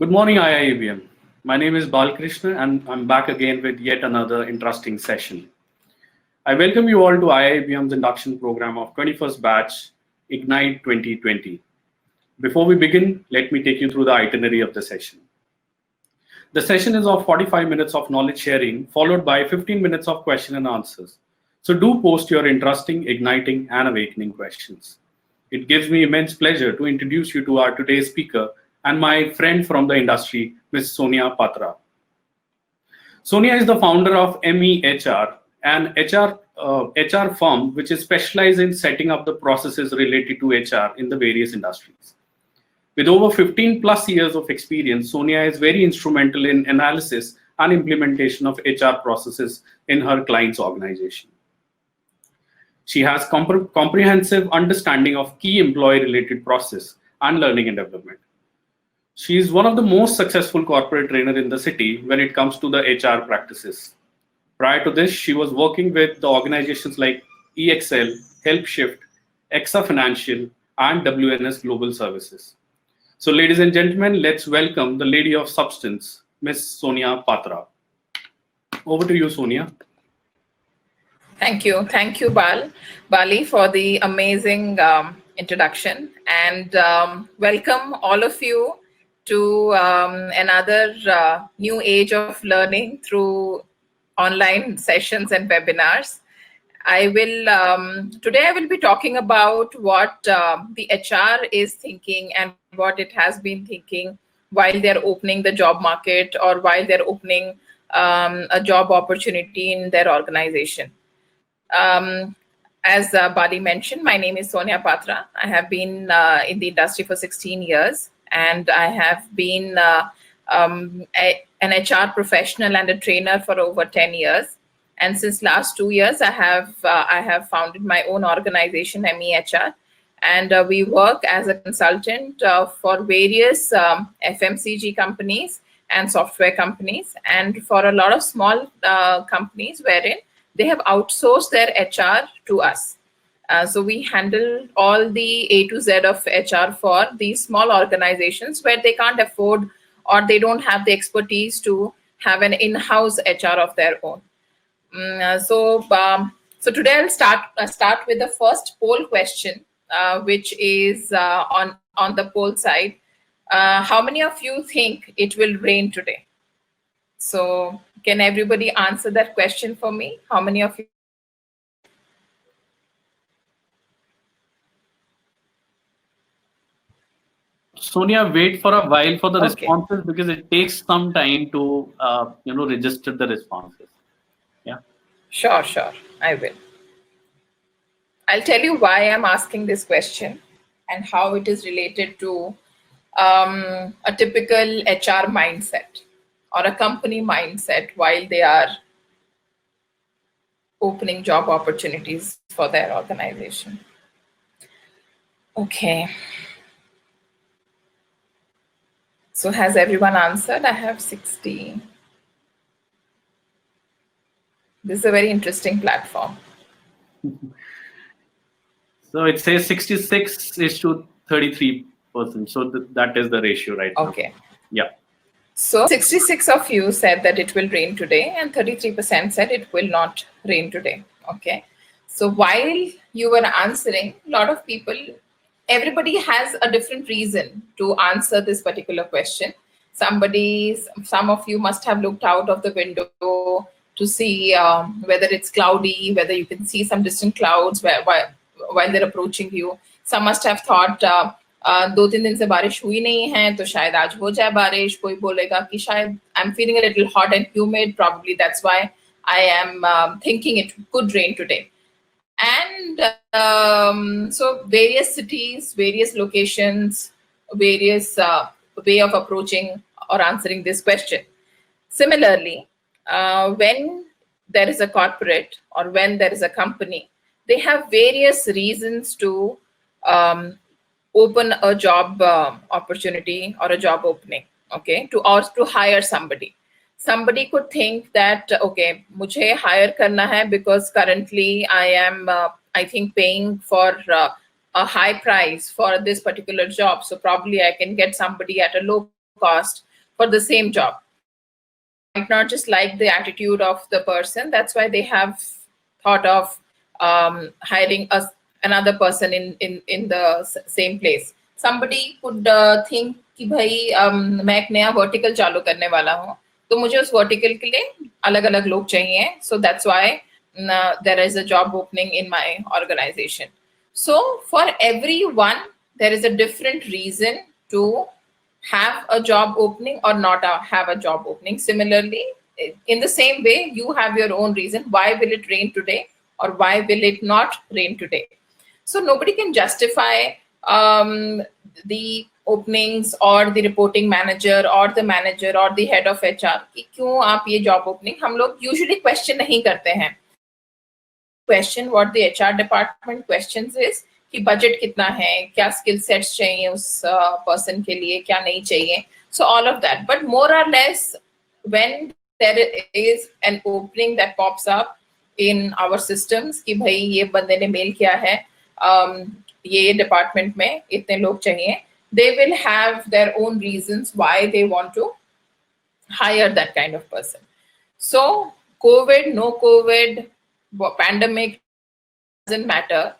Good morning, IIBM. My name is Balkrishna, and I'm back again with yet another interesting session. I welcome you all to IIBM's induction program of 21st batch Ignite 2020. Before we begin, let me take you through the itinerary of the session. The session is of 45 minutes of knowledge sharing, followed by 15 minutes of question and answers. So do post your interesting, igniting, and awakening questions. It gives me immense pleasure to introduce you to our today's speaker and my friend from the industry, Ms. Sonia Patra. Sonia is the founder of MEHR, an HR firm which is specialized in setting up the processes related to HR in the various industries. With over 15 plus years of experience, Sonia is very instrumental in analysis and implementation of HR processes in her client's organization. She has comprehensive understanding of key employee-related process and learning and development. She is one of the most successful corporate trainers in the city when it comes to the HR practices. Prior to this, she was working with the organizations like EXL, HelpShift, Exa Financial, and WNS Global Services. So ladies and gentlemen, let's welcome the lady of substance, Ms. Sonia Patra. Over to you, Sonia. Thank you, Bali, for the amazing introduction, and welcome all of you to another new age of learning through online sessions and webinars. Today I will be talking about what the HR is thinking and what it has been thinking while they're opening the job market or while they're opening a job opportunity in their organization. As Bali mentioned, my name is Sonia Patra. I have been in the industry for 16 years, and I have been an HR professional and a trainer for over 10 years. And since last 2 years, I have founded my own organization, MEHR, and we work as a consultant for various FMCG companies and software companies, and for a lot of small companies wherein they have outsourced their HR to us. So we handle all the A to Z of HR for these small organizations where they can't afford or they don't have the expertise to have an in-house HR of their own. So today I'll start with the first poll question, which is on the poll side. How many of you think it will rain today? So can everybody answer that question for me? How many of you? Sonia, wait for a while for the responses because it takes some time to register the responses. Yeah. Sure, I will. I'll tell you why I'm asking this question and how it is related to a typical HR mindset or a company mindset while they are opening job opportunities for their organization. Okay. So has everyone answered? I have 60. This is a very interesting platform. So it says 66 is to 33%. So that is the ratio right now. Okay. Yeah. So 66 of you said that it will rain today and 33% said it will not rain today. Okay. So while you were answering, a lot of people, everybody has a different reason to answer this particular question. Some of you must have looked out of the window to see whether it's cloudy, whether you can see some distant clouds while they're approaching you. Some must have thought, 2-3 दिन से बारिश हुई नहीं है तो शायद आज हो जाए बारिश. कोई बोलेगा कि शायद I'm feeling a little hot and humid, probably that's why I am thinking it could rain today. And so various cities, various locations, various way of approaching or answering this question. Similarly, when there is a corporate or when there is a company, they have various reasons to open a job opportunity or a job opening, okay, to hire somebody. Somebody could think that, okay, mujhe hire karna hai because currently I am, I think, paying for a high price for this particular job. So probably I can get somebody at a low cost for the same job. Might not just like the attitude of the person. That's why they have thought of hiring another person in the same place. Somebody could think कि भाई मैं एक नया vertical चालू करने वाला हूँ, तो मुझे उस vertical के लिए अलग-अलग लोग चाहिए. So that's why there is a job opening in my organization. So for everyone, there is a different reason to have a job opening or not have a job opening. Similarly, in the same way, you have your own reason. Why will it rain today or why will it not rain today? So nobody can justify the openings or the reporting manager or the manager or the head of HR कि क्यों आप ये job opening. हम लोग usually question नहीं करते हैं. Question what the HR department questions is कि budget कितना है, क्या skill sets चाहिए उस person के लिए, क्या नहीं चाहिए. So all of that. But more or less, when there is an opening that pops up in our systems कि भाई ये बंदे ने mail किया है, ये department में इतने लोग चाहिए, they will have their own reasons why they want to hire that kind of person. So COVID, no COVID, pandemic, doesn't matter.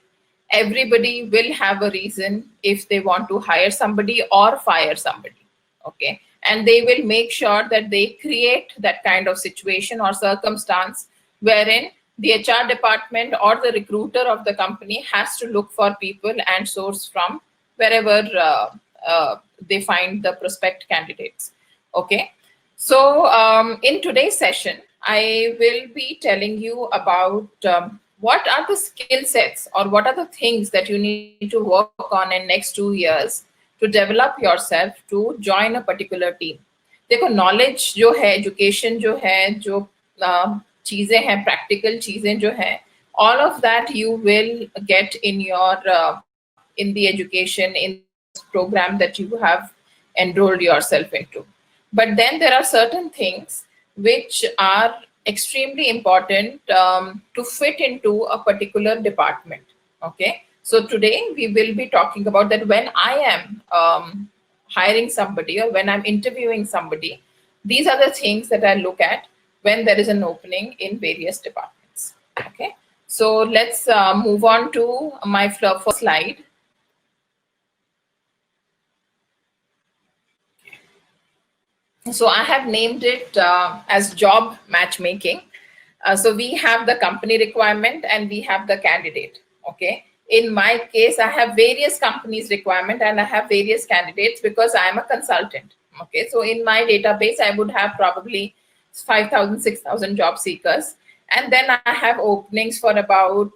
Everybody will have a reason if they want to hire somebody or fire somebody. Okay. And they will make sure that they create that kind of situation or circumstance wherein the HR department or the recruiter of the company has to look for people and source from wherever they find the prospect candidates. Okay. So in today's session, I will be telling you about what are the skill sets or what are the things that you need to work on in next 2 years to develop yourself to join a particular team. देखो knowledge जो है, education जो है, जो चीजें हैं, practical चीजें जो हैं, all of that you will get in your in the education in this program that you have enrolled yourself into. But then there are certain things which are extremely important to fit into a particular department. Okay. So today we will be talking about that when I am hiring somebody or when I'm interviewing somebody, these are the things that I look at when there is an opening in various departments. Okay. So let's move on to my first slide. So I have named it as job matchmaking. So we have the company requirement and we have the candidate. Okay. In my case, I have various companies requirement and I have various candidates because I am a consultant. Okay. So in my database, I would have probably 5,000, 6,000 job seekers. And then I have openings for about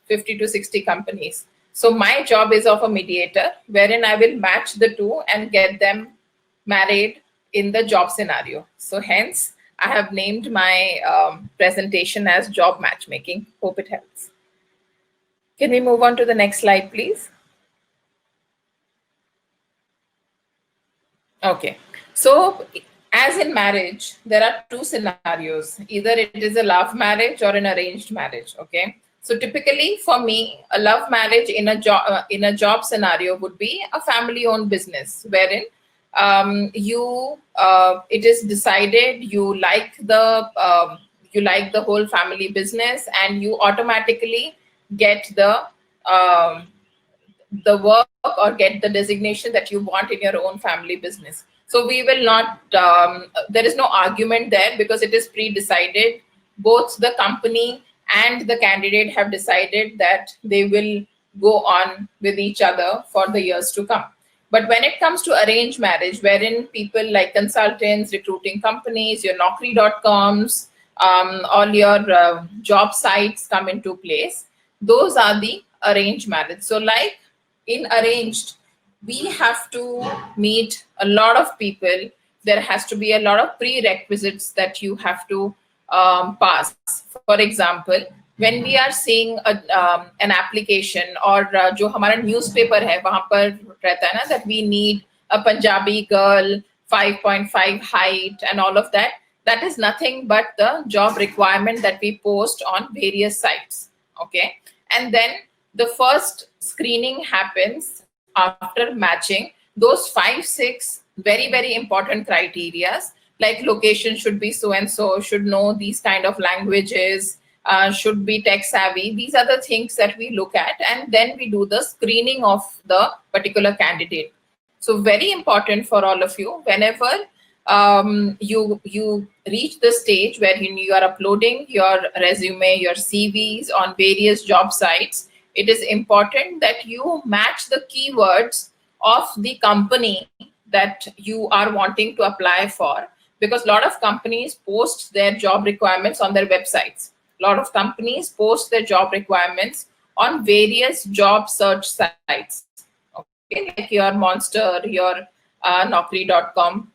50 to 60 companies. So my job is of a mediator wherein I will match the two and get them married in the job scenario. So hence, I have named my presentation as job matchmaking. Hope it helps. Can we move on to the next slide, please? Okay. So as in marriage, there are two scenarios. Either it is a love marriage or an arranged marriage. Okay. So typically for me, a love marriage in a job scenario would be a family-owned business wherein it is decided you like the whole family business and you automatically get the work or get the designation that you want in your own family business. So we will not, there is no argument there because it is pre-decided. Both the company and the candidate have decided that they will go on with each other for the years to come. But when it comes to arranged marriage, wherein people like consultants, recruiting companies, your Naukri.coms, all your job sites come into place, those are the arranged marriage. So like in arranged, we have to meet a lot of people. There has to be a lot of prerequisites that you have to pass. For example, when we are seeing an application or जो हमारा newspaper है वहाँ पर रहता है ना that we need a Punjabi girl, 5.5 height and all of that, that is nothing but the job requirement that we post on various sites. Okay. And then the first screening happens after matching. Those 5-6 very, very important criteria, like location should be so and so, should know these kind of languages, should be tech savvy. These are the things that we look at, and then we do the screening of the particular candidate. So very important for all of you, whenever you reach the stage where you are uploading your resume, your CVs on various job sites, it is important that you match the keywords of the company that you are wanting to apply for, because a lot of companies post their job requirements on their websites. A lot of companies post their job requirements on various job search sites, okay, like your Monster, your Naukri.com.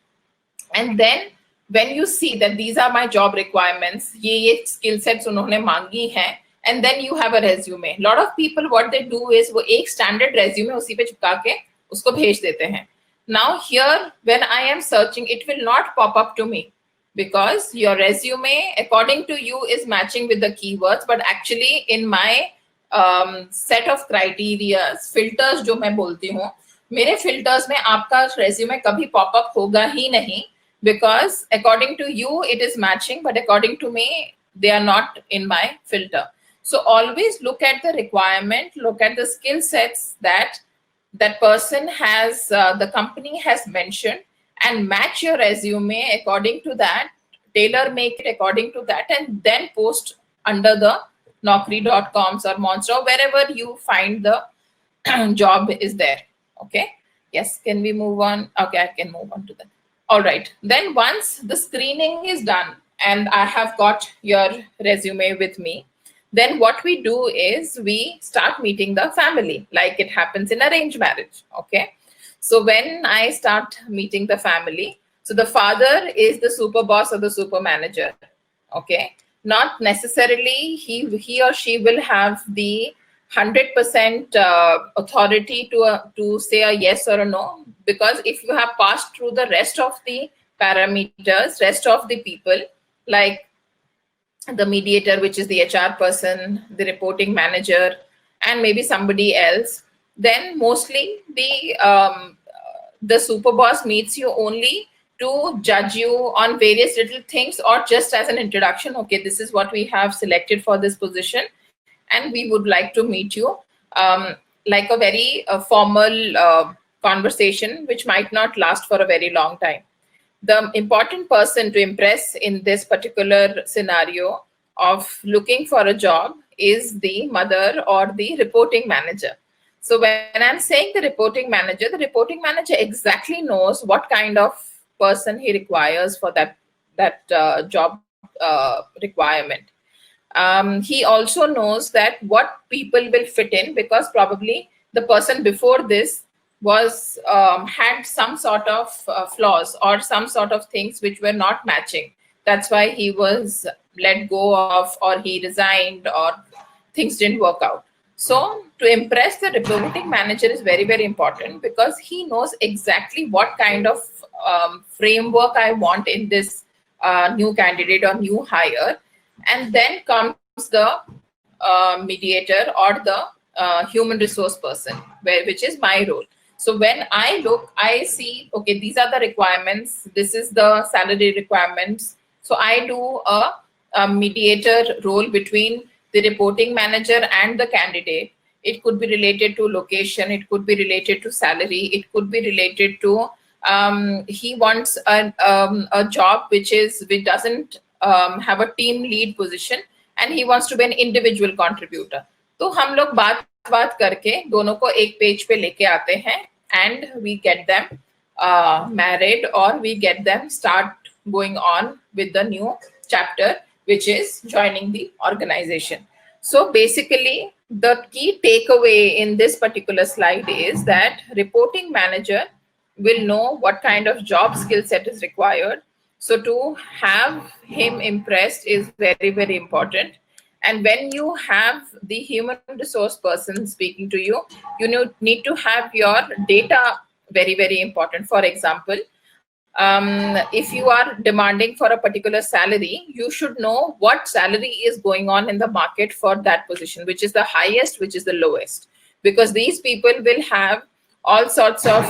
And then when you see that these are my job requirements, ye skill sets unhone mangi hai, and then you have a resume. A lot of people, what they do is वो एक standard resume उसी पे चिपका के उसको भेज देते हैं. Now here, when I am searching, it will not pop up to me, because your resume, according to you, is matching with the keywords, but actually in my set of criteria, filters जो मैं बोलती हूँ, मेरे filters में आपका resume कभी pop up होगा ही नहीं, because according to you it is matching, but according to me they are not in my filter. So always look at the requirement, look at the skill sets that person has, the company has mentioned, and match your resume according to that, tailor make it according to that, and then post under the Naukri.coms or Monster, or wherever you find the job is there. Okay. Yes. Can we move on? Okay, I can move on to that. All right. Then once the screening is done and I have got your resume with me, then what we do is we start meeting the family, like it happens in arranged marriage. Okay. So when I start meeting the family, so the father is the super boss or the super manager. Okay. Not necessarily he or she will have the 100% authority to say a yes or a no, because if you have passed through the rest of the parameters, rest of the people, like the mediator, which is the HR person, the reporting manager, and maybe somebody else, then mostly the super boss meets you only to judge you on various little things, or just as an introduction. Okay, this is what we have selected for this position, and we would like to meet you, like a very formal conversation, which might not last for a very long time. The important person to impress in this particular scenario of looking for a job is the mother or the reporting manager. So when I'm saying the reporting manager exactly knows what kind of person he requires for that job requirement. He also knows that what people will fit in, because probably the person before this was had some sort of flaws or some sort of things which were not matching. That's why he was let go of, or he resigned, or things didn't work out. So to impress the reporting manager is very, very important, because he knows exactly what kind of framework I want in this new candidate or new hire. And then comes the mediator or the human resource person, which is my role. So when I look, I see, okay, these are the requirements. This is the salary requirements. So I do a mediator role between the reporting manager and the candidate. It could be related to location. It could be related to salary. It could be related to he wants a job which doesn't have a team lead position, and he wants to be an individual contributor. तो हम लोग बात करके दोनों को एक page पे लेके आते हैं, and we get them married, or we get them start going on with the new chapter, which is joining the organization. So basically, the key takeaway in this particular slide is that reporting manager will know what kind of job skill set is required. So to have him impressed is very, very important. And when you have the human resource person speaking to you, you need to have your data very, very important. For example, if you are demanding for a particular salary, you should know what salary is going on in the market for that position, which is the highest, which is the lowest, because these people will have all sorts of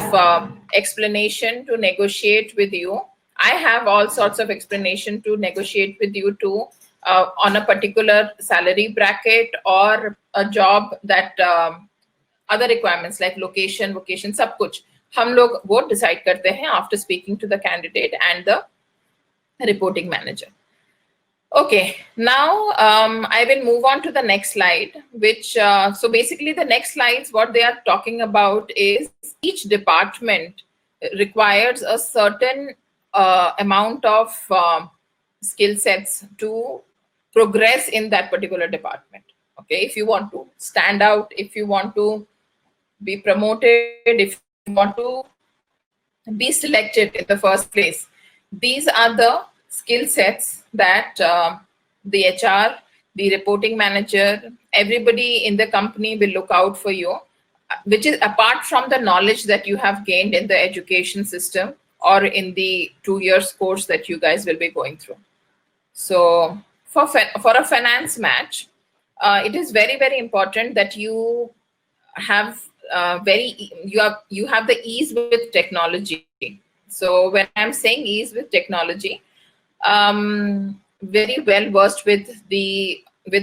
explanation to negotiate with you. I have all sorts of explanation to negotiate with you too, on a particular salary bracket or a job that other requirements like location, vocation, सब कुछ हम लोग वो decide करते हैं after speaking to the candidate and the reporting manager. Okay, now I will move on to the next slide, which, so basically the next slides, what they are talking about is each department requires a certain amount of skill sets to progress in that particular department. Okay, if you want to stand out, if you want to be promoted, if you want to be selected in the first place, these are the skill sets that the HR, the reporting manager, everybody in the company will look out for you, which is apart from the knowledge that you have gained in the education system or in the 2 years course that you guys will be going through. So for a finance match, it is very, very important that you have you have the ease with technology. So when I'm saying ease with technology, very well versed with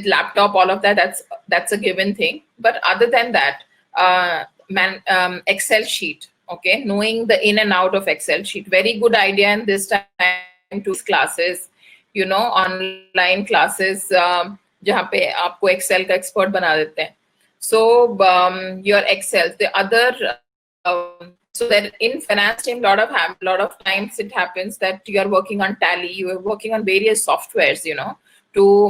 laptop, all of that, that's a given thing. But other than that, Excel sheet, okay, knowing the in and out of Excel sheet, very good idea in this time to classes, you know, online classes, जहाँ पे आपको Excel का expert बना देते हैं. So your Excel, the other, so that in finance team, lot of times it happens that you are working on Tally, you are working on various softwares, you know, to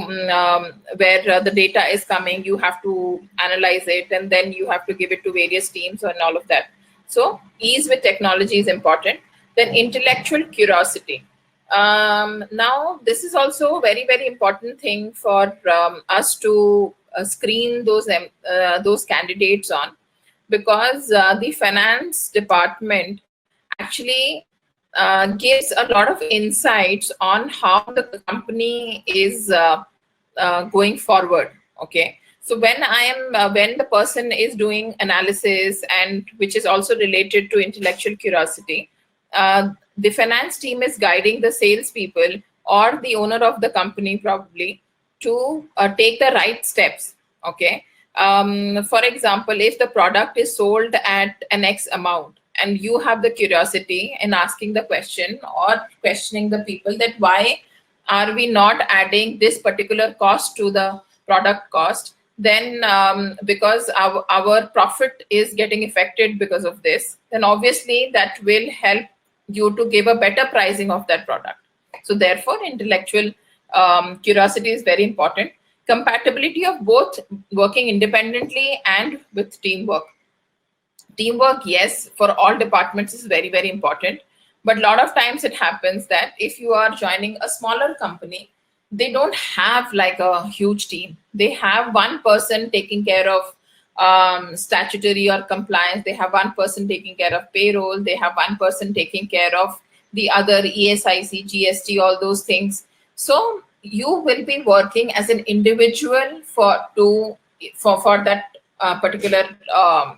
where the data is coming, you have to analyze it, and then you have to give it to various teams and all of that. So ease with technology is important. Then intellectual curiosity. Now this is also a very, very important thing for us to screen those candidates on, because the finance department actually gives a lot of insights on how the company is going forward. Okay, so when when the person is doing analysis, and which is also related to intellectual curiosity, the finance team is guiding the salespeople or the owner of the company probably to take the right steps. Okay, for example, if the product is sold at an X amount and you have the curiosity in asking the question or questioning the people that why are we not adding this particular cost to the product cost, then because our profit is getting affected because of this, then obviously that will help you to give a better pricing of that product. So therefore, intellectual curiosity is very important. Compatibility of both working independently and with teamwork. Teamwork, yes, for all departments is very, very important. But a lot of times it happens that if you are joining a smaller company, they don't have like a huge team. They have one person taking care of statutory or compliance. They have one person taking care of payroll. They have one person taking care of the other ESIC, GST, all those things. So you will be working as an individual for that particular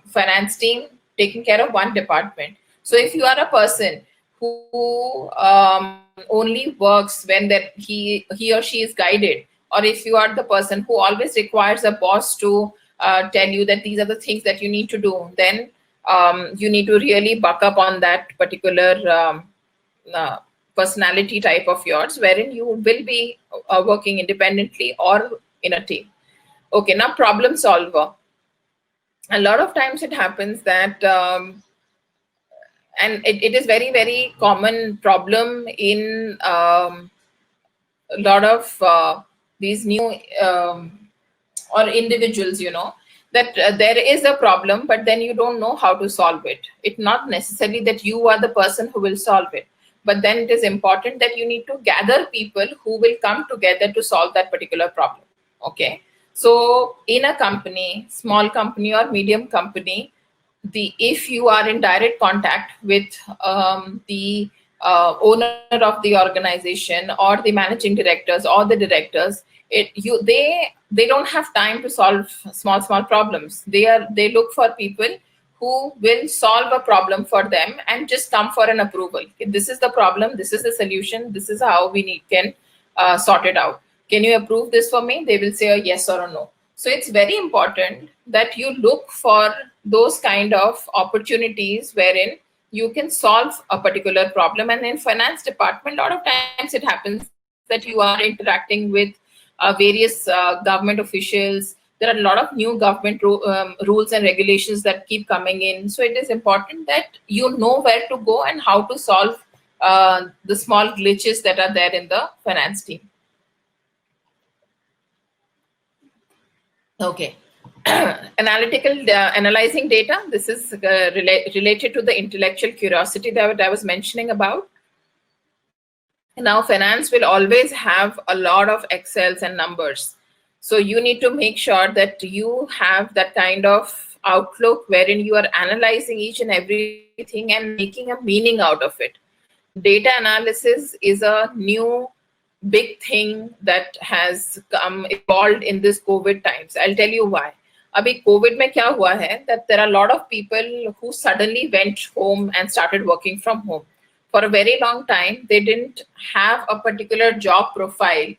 finance team taking care of one department. So if you are a person who only works when that he or she is guided, or if you are the person who always requires a boss to tell you that these are the things that you need to do, then you need to really buck up on that particular personality type of yours, wherein you will be working independently or in a team. Okay, now problem solver. A lot of times it happens that, and it is very, very common problem in a lot of these new or individuals, you know, that there is a problem, but then you don't know how to solve it. It's not necessarily that you are the person who will solve it, but then it is important that you need to gather people who will come together to solve that particular problem. Okay, so in a company, small company or medium company, if you are in direct contact with the owner of the organization or the managing directors or the directors, they don't have time to solve small problems. They look for people who will solve a problem for them and just come for an approval. This is the problem, this is the solution, this is how we can sort it out. Can you approve this for me? They will say a yes or a no. So it's very important that you look for those kind of opportunities wherein you can solve a particular problem. And in finance department, a lot of times it happens that you are interacting with various government officials. There are a lot of new government rules and regulations that keep coming in. So it is important that you know where to go and how to solve the small glitches that are there in the finance team. Okay. Analyzing data. This is related to the intellectual curiosity that I was mentioning about. Now, finance will always have a lot of Excels and numbers. So you need to make sure that you have that kind of outlook wherein you are analyzing each and everything and making a meaning out of it. Data analysis is a new big thing that has evolved in this COVID times. I'll tell you why. Abhi COVID mein kya hua hai, that there are a lot of people who suddenly went home and started working from home. For a very long time, they didn't have a particular job profile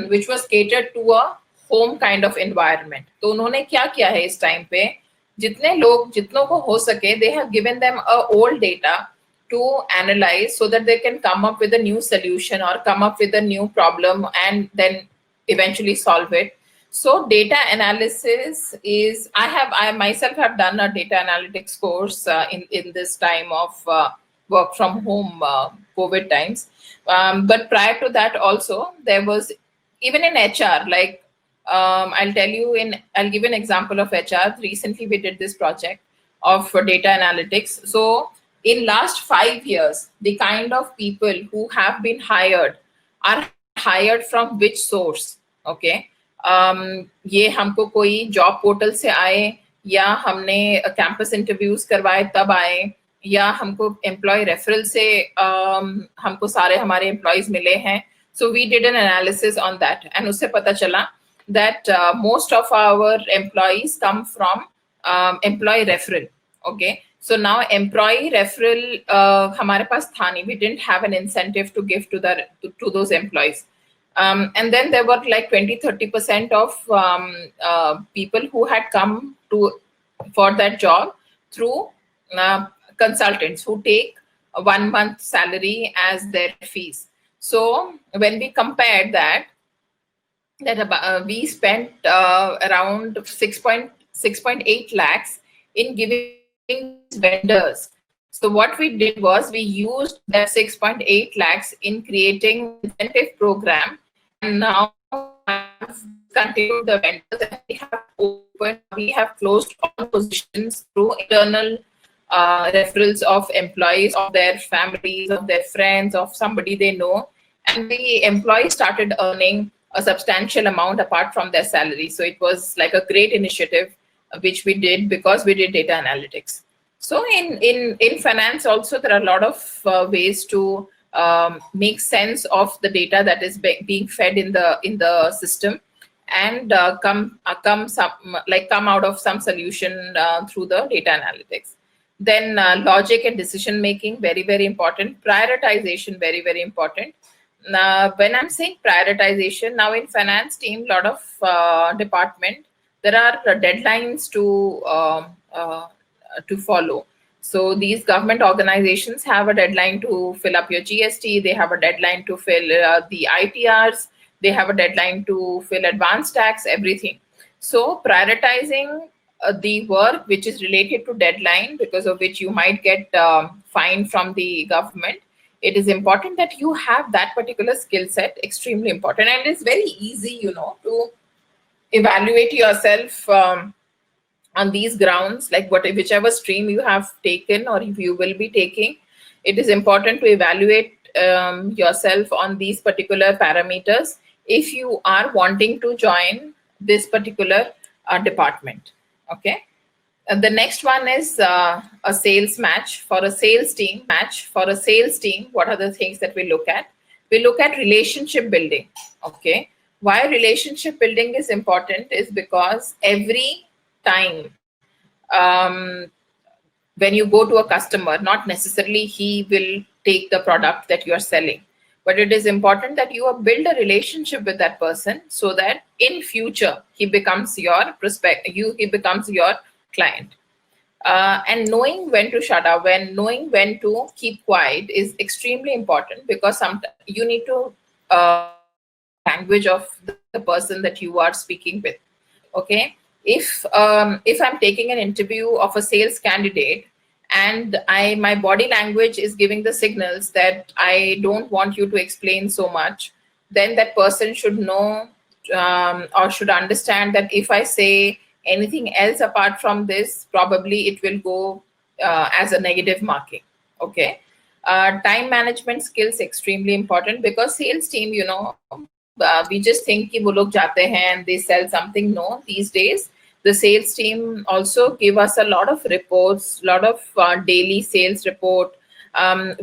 which was catered to a home kind of environment. तो उन्होंने क्या किया है इस time पे, जितनों को हो सके, they have given them a old data to analyze so that they can come up with a new solution or come up with a new problem and then eventually solve it. So data analysis is, I myself have done a data analytics course in this time of work from home COVID times. But prior to that also, there was, even in HR, like I'll give an example of HR. Recently, we did this project of data analytics. So in last 5 years, the kind of people who have been hired are hired from which source? Okay. ये हमको कोई job portal से आए, या हमने campus interviews करवाए तब आए, या हमको एम्प्लॉय रेफरल से हमको सारे हमारे एम्प्लॉयज मिले हैं. So we did an analysis on that, and उससे पता चला that most of our employees come from employee referral. Okay, so now employee referral हमारे पास था नहीं. We didn't have an incentive to give to those employees. And then there were like 20-30% of people who had come for that job through consultants who take a 1 month salary as their fees. So when we compared that we spent around 6.8 lakhs in giving vendors. So what we did was we used that 6.8 lakhs in creating incentive program, and now have continued the vendors, and we have closed all positions through internal referrals of employees, of their families, of their friends, of somebody they know, and the employees started earning a substantial amount apart from their salary. So it was like a great initiative which we did because we did data analytics. So in finance also, there are a lot of ways to make sense of the data that is being fed in the system, and come out of some solution through the data analytics. Then logic and decision making, very, very important. Prioritization, very, very important. When I'm saying prioritization, now in finance team, a lot of department, there are deadlines to follow. So these government organizations have a deadline to fill up your GST. They have a deadline to fill the ITRs. They have a deadline to fill advanced tax, everything. So prioritizing the work which is related to deadline, because of which you might get fined from the government, it is important that you have that particular skill set, extremely important. And it's very easy, to evaluate yourself on these grounds, like whichever stream you have taken or if you will be taking. It is important to evaluate yourself on these particular parameters if you are wanting to join this particular department. Okay. The next one is a sales match. For a sales team, what are the things that we look at? We look at relationship building. Okay. Why relationship building is important is because every time when you go to a customer, not necessarily he will take the product that you are selling, but it is important that you build a relationship with that person so that in future he becomes your he becomes your client. And knowing when to shut up, knowing when to keep quiet is extremely important, because sometimes you need to language of the person that you are speaking with. Okay, if I'm taking an interview of a sales candidate and my body language is giving the signals that I don't want you to explain so much, then that person should know, or should understand that if I say anything else apart from this, probably it will go as a negative marking. Okay. Time management skills extremely important, because sales team, we just think कि वो लोग जाते हैं and they sell something. No, these days the sales team also give us a lot of reports, lot of daily sales report,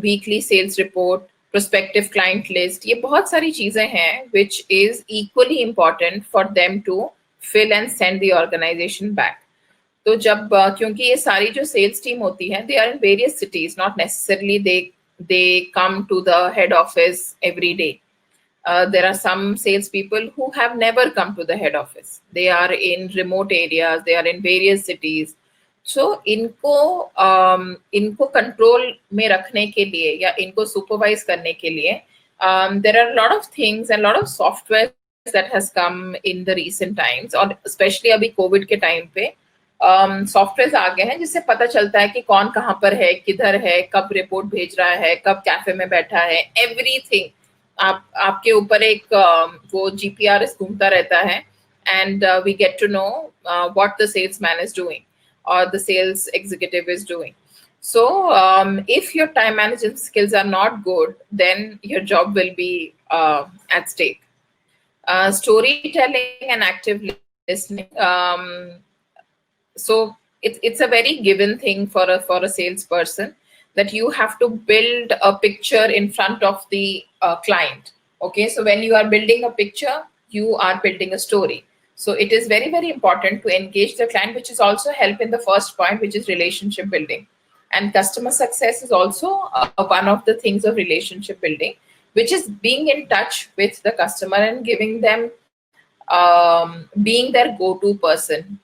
weekly sales report, prospective client list. ये बहुत सारी चीजें हैं which is equally important for them to fill and send the organization back. तो जब क्योंकि ये सारी जो सेल्स टीम होती है, they are in various cities, not necessarily they come to the head office every day. There are some salespeople who have never come to the head office. They are in remote areas. They are in various cities. So इनको control में रखने के लिए या इनको supervise करने के लिए, there are a lot of things and a lot of software that has come in the recent times, और especially अभी COVID के time पे सॉफ्टवेयर आ गए हैं जिससे पता चलता है कि कौन कहाँ पर है, किधर है, कब रिपोर्ट भेज रहा है, कब कैफे में बैठा है, एवरीथिंग आपके ऊपर एक वो जीपीआरएस घूमता रहता है, and we get to know what the salesman is doing or the sales executive is doing. So if your time management skills are not good, then your job will be at stake. Storytelling and active listening. So it's a very given thing for a salesperson, that you have to build a picture in front of the client. Okay, so when you are building a picture, you are building a story. So it is very, very important to engage the client, which is also help in the first point, which is relationship building. And customer success is also one of the things of relationship building, which is being in touch with the customer and giving them, being their go-to person,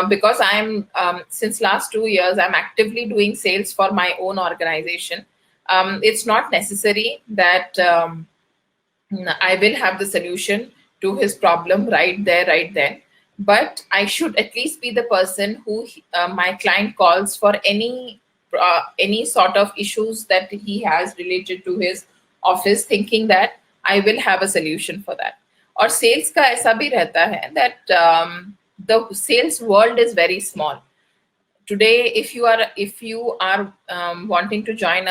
because I'm since last 2 years, I'm actively doing sales for my own organization. It's not necessary that I will have the solution to his problem right there, right then, but I should at least be the person who my client calls for any sort of issues that he has related to his office, thinking that I will have a solution for that. और sales का ऐसा भी रहता है that the sales world is very small. Today, if you are wanting to join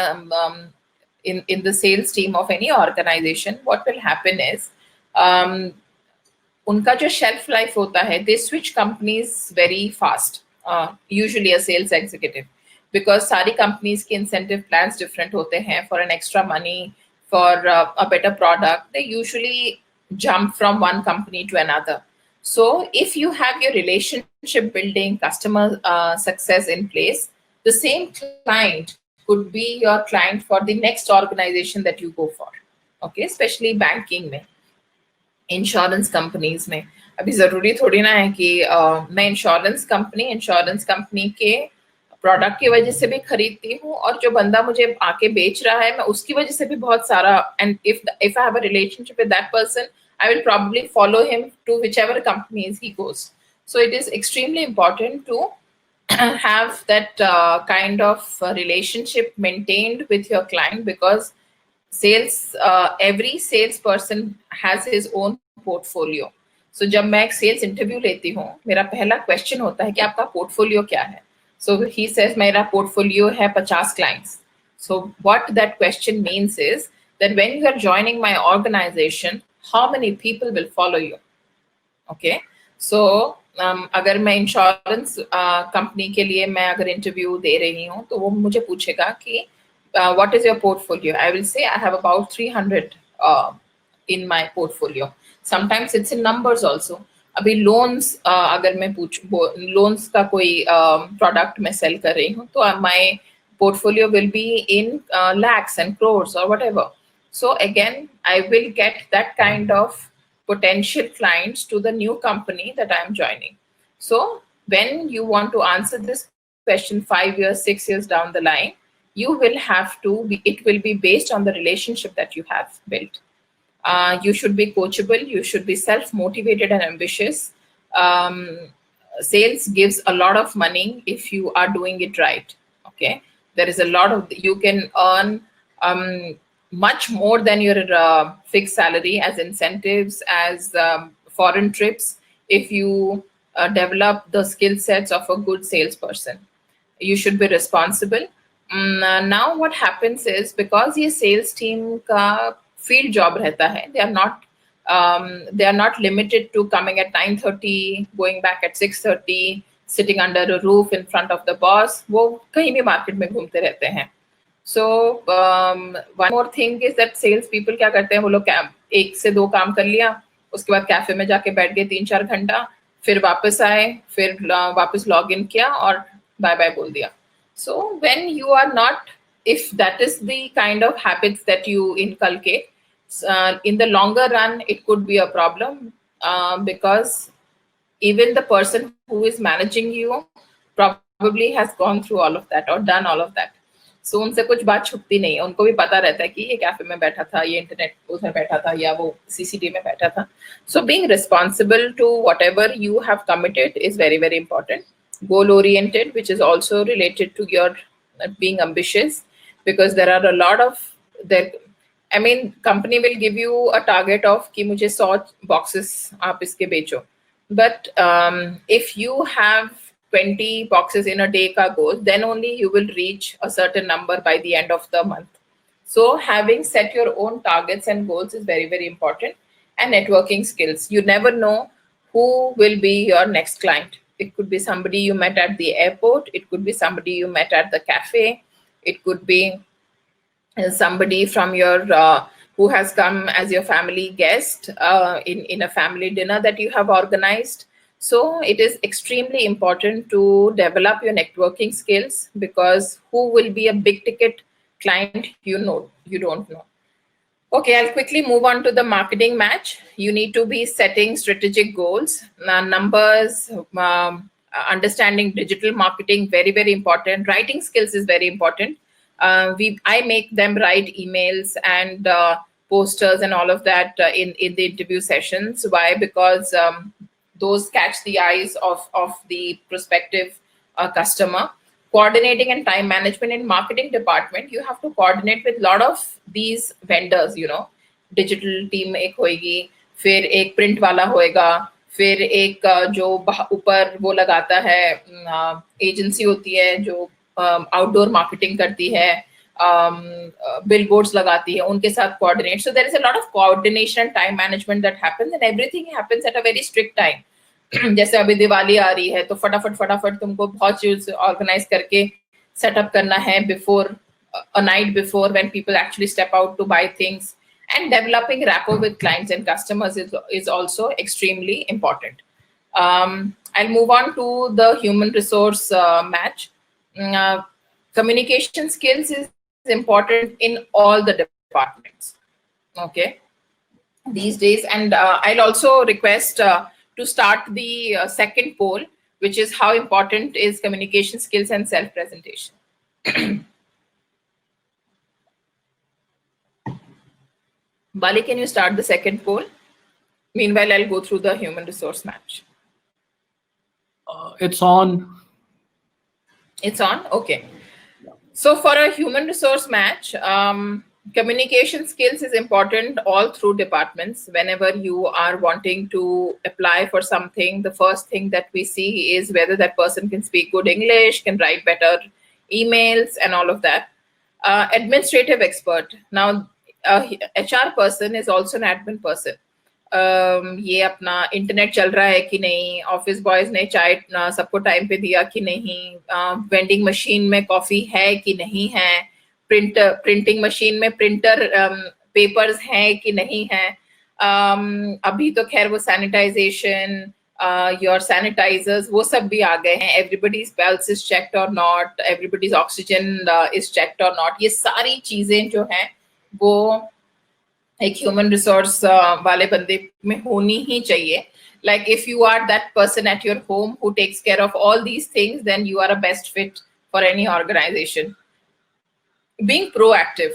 in the sales team of any organization, what will happen is उनका जो shelf life होता है, they switch companies very fast. Usually a sales executive, because सारी companies के incentive plans different होते हैं. For an extra money, for a better product, they usually jump from one company to another. So if you have your relationship building, customer success in place, the same client could be your client for the next organization that you go for. Okay, especially banking में, insurance companies में. अभी जरूरी थोड़ी ना है कि मैं insurance company के प्रोडक्ट की वजह से भी खरीदती हूँ, और जो बंदा मुझे आके बेच रहा है मैं उसकी वजह से भी बहुत सारा, and if I have a relationship with that person, I will probably follow him to whichever companies he goes. So it is extremely important to have that kind of relationship maintained with your client, because sales, every salesperson has his own portfolio. So जब मैं एक sales interview लेती हूँ, मेरा पहला question होता है कि आपका portfolio क्या है? So he says मेरा portfolio है 50 clients. So what that question means is that when you are joining my organization, how many people will follow you? Okay, so अगर मैं इंश्योरेंस कंपनी के लिए मैं अगर इंटरव्यू दे रही हूँ, तो वो मुझे पूछेगा कि what is your portfolio? I will say I have about 300 in my portfolio. Sometimes it's in numbers also. अभी लोन्स अगर मैं लोन्स का कोई प्रोडक्ट मैं सेल कर रही हूँ तो my portfolio will be in lakhs and crores or whatever. So again, I will get that kind of potential clients to the new company that I am joining. So when you want to answer this question 5 years, 6 years down the line, you will have to be, it will be based on the relationship that you have built. You should be coachable, you should be self-motivated and ambitious. Sales gives a lot of money if you are doing it right. Okay, there is a lot of, you can earn much more than your fixed salary as incentives, as foreign trips, if you develop the skill sets of a good salesperson. You should be responsible. Now what happens is, because ये sales team का field job रहता है, they are not limited to coming at 9:30, going back at 6:30, sitting under a roof in front of the boss. वो कहीं भी market में घूमते रहते हैं. So one more thing is that sales people क्या करते हैं, वो लोग 1 से 2 काम कर लिया, उसके बाद कैफे में जाके बैठ गए 3-4 घंटा, फिर वापस आए, फिर वापस लॉग इन किया और बाय बाय बोल दिया. So when you are not, if that is the kind of habits that you inculcate, in the longer run it could be a problem, because even the person who is managing you probably has gone through all of that or done all of that. So उनसे कुछ बात छुपती नहीं है, उनको भी पता रहता है कि ये कैफे में बैठा था, ये इंटरनेट उधर बैठा था, या वो CCTV में बैठा था. So being responsible to whatever you have committed is very, very important. Goal oriented, which is also related to your being ambitious, because there are a lot of there. I mean, company will give you a target of कि मुझे 100 boxes आप इसके बेचो. But if you have 20 boxes in a day ka goal, then only you will reach a certain number by the end of the month. So having set your own targets and goals is very, very important. And networking skills. You never know who will be your next client. It could be somebody you met at the airport. It could be somebody you met at the cafe. It could be somebody from your who has come as your family guest in a family dinner that you have organized. So it is extremely important to develop your networking skills, because who will be a big ticket client, you don't know. Okay, I'll quickly move on to the marketing match. You need to be setting strategic goals, numbers, understanding digital marketing, very, very important. Writing skills is very important. I make them write emails and posters and all of that in the interview sessions. Why? Because those catch the eyes of the prospective customer. Coordinating and time management in marketing department, you have to coordinate with a lot of these vendors, digital team एक होएगी, फिर एक print वाला होएगा, फिर एक जो ऊपर वो लगाता है, agency होती है जो outdoor marketing करती है, billboards लगाती है, उनके साथ coordinate. So there is a lot of coordination and time management that happens, and everything happens at a very strict time. जैसे अभी दिवाली आ रही है तो फटाफट तुमको बहुत चीज ऑर्गेनाइज करके सेटअप करना है before a night before, when people actually step out to buy things. And developing rapport with clients and customers is also extremely important. I'll move on to the human resource match. Communication skills is important in all the departments, okay, these days. And I'll also request to start the second poll, which is how important is communication skills and self-presentation. Bali, can you start the second poll? Meanwhile, I'll go through the human resource match. It's on. It's on? Okay. So for a human resource match, communication skills is important all through departments. Whenever you are wanting to apply for something, the first thing that we see is whether that person can speak good English, can write better emails and all of that. Administrative expert. Now, HR person is also an admin person. ये अपना internet चल रहा है कि नहीं, office boys ने चाय सबको टाइम पे दिया कि नहीं, वेंडिंग मशीन में कॉफी है कि नहीं है, प्रिंटिंग मशीन में प्रिंटर पेपर्स हैं कि नहीं है, अभी तो खैर वो सैनिटाइजेशन your sanitizers, वो सब भी आ गए हैं. Everybody's pulse is checked or not, everybody's oxygen is checked or not. ये सारी चीजें जो हैं वो एक ह्यूमन रिसोर्स वाले बंदे में होनी ही चाहिए. Like if you are that person at your home who takes care of all these things, then you are a best fit for any organization. Being proactive,